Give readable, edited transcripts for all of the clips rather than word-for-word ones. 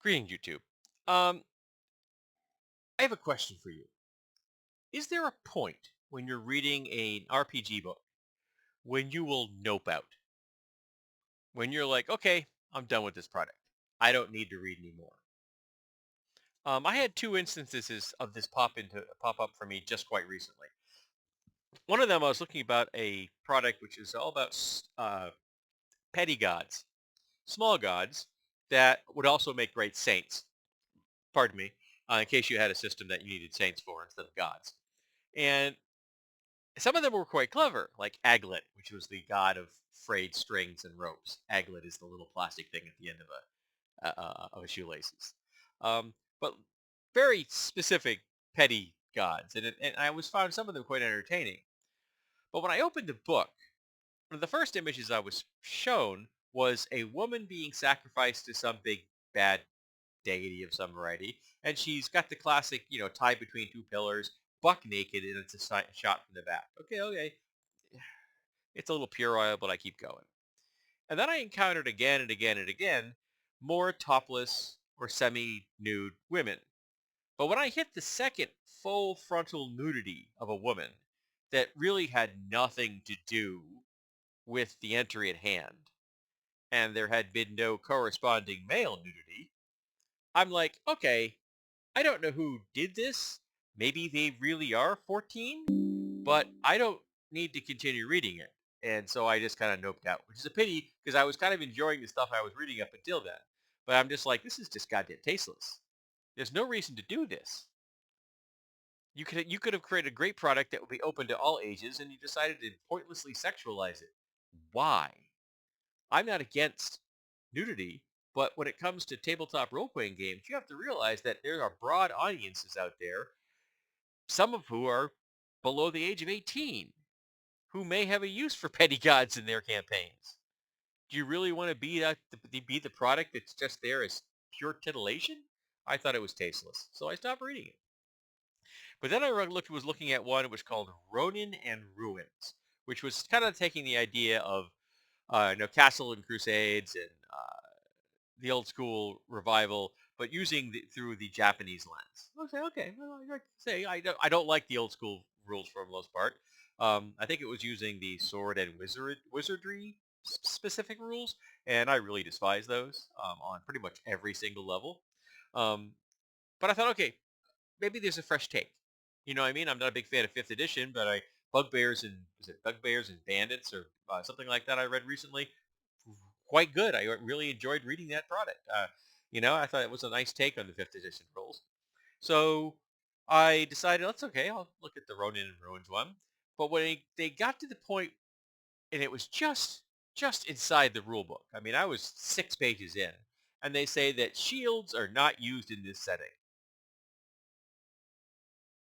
Greeting YouTube. Um, I have a question for you. Is there a point when you're reading an RPG book when you will nope out? When you're like, okay, I'm done with this product. I don't need to read anymore. I had two instances of this pop up for me just quite recently. One of them, I was looking about a product which is all about petty gods, small gods that would also make great saints. Pardon me, in case you had a system that you needed saints for instead of gods. And some of them were quite clever, like Aglet, which was the god of frayed strings and ropes. Aglet is the little plastic thing at the end of a shoelaces. But very specific, petty gods, and I was found some of them quite entertaining. But when I opened the book, one of the first images I was shown was a woman being sacrificed to some big bad deity of some variety, and she's got the classic, tied between two pillars, buck naked, and it's a shot from the back. Okay, okay, it's a little puerile, but I keep going. And then I encountered again and again and again more topless or semi-nude women. But when I hit the second full frontal nudity of a woman that really had nothing to do with the entry at hand, and there had been no corresponding male nudity, I'm like, okay, I don't know who did this. Maybe they really are 14, but I don't need to continue reading it. And so I just kind of noped out, which is a pity because I was kind of enjoying the stuff I was reading up until then. But I'm just like, this is just goddamn tasteless. There's no reason to do this. You could have created a great product that would be open to all ages, and you decided to pointlessly sexualize it. Why? I'm not against nudity, but when it comes to tabletop role-playing games, you have to realize that there are broad audiences out there, some of who are below the age of 18, who may have a use for petty gods in their campaigns. Do you really want to be the product that's just there as pure titillation? I thought it was tasteless, so I stopped reading it. But then I was looking at one. It was called Ronin and Ruins, which was kind of taking the idea of Castle and Crusades and the old school revival, but using through the Japanese lens. Okay, well, I say I don't like the old school rules for the most part. I think it was using the sword and wizardry specific rules, and I really despise those on pretty much every single level. Um, but I thought, okay, maybe there's a fresh take. You know what I mean? I'm not a big fan of fifth edition, but Bugbears and Bandits or something like that I read recently, quite good. I really enjoyed reading that product. I thought it was a nice take on the fifth edition rules. So I decided, that's okay. I'll look at the Ronin and Ruins one. But when they got to the point, and it was just inside the rule book. I mean, I was 6 pages in, and they say that shields are not used in this setting.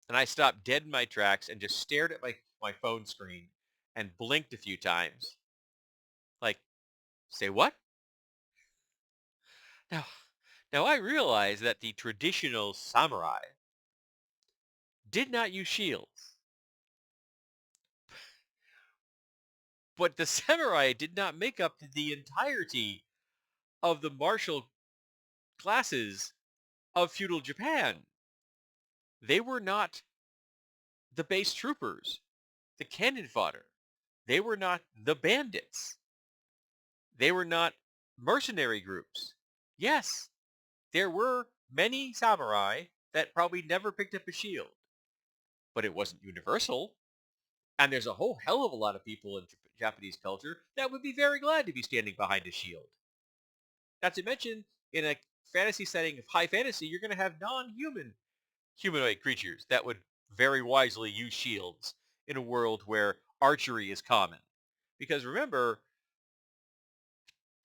And I stopped dead in my tracks and just stared at my phone screen and blinked a few times. Like, say what? Now, now I realize that the traditional samurai did not use shields, but the samurai did not make up the entirety of the martial classes of feudal Japan. They were not the base troopers, the cannon fodder. They were not the bandits. They were not mercenary groups. Yes, there were many samurai that probably never picked up a shield, but it wasn't universal. And there's a whole hell of a lot of people in Japanese culture that would be very glad to be standing behind a shield. Not to mention, in a fantasy setting of high fantasy, you're going to have non-human humanoid creatures that would very wisely use shields in a world where archery is common. Because remember,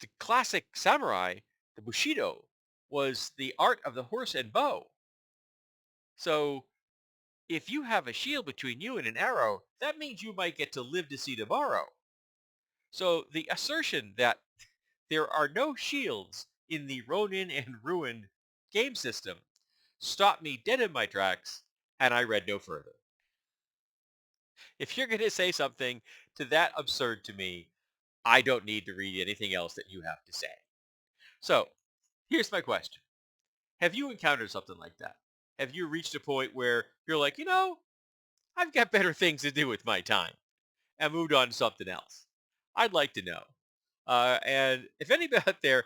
the classic samurai, the Bushido, was the art of the horse and bow. So if you have a shield between you and an arrow, that means you might get to live to see tomorrow. So the assertion that there are no shields in the Ronin and Ruin game system stopped me dead in my tracks, and I read no further. If you're going to say something to that absurd to me, I don't need to read anything else that you have to say. So here's my question. Have you encountered something like that? Have you reached a point where you're like, I've got better things to do with my time and moved on to something else? I'd like to know. And if anybody out there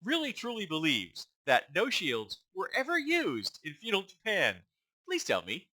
really truly believes that no shields were ever used in feudal Japan, please tell me.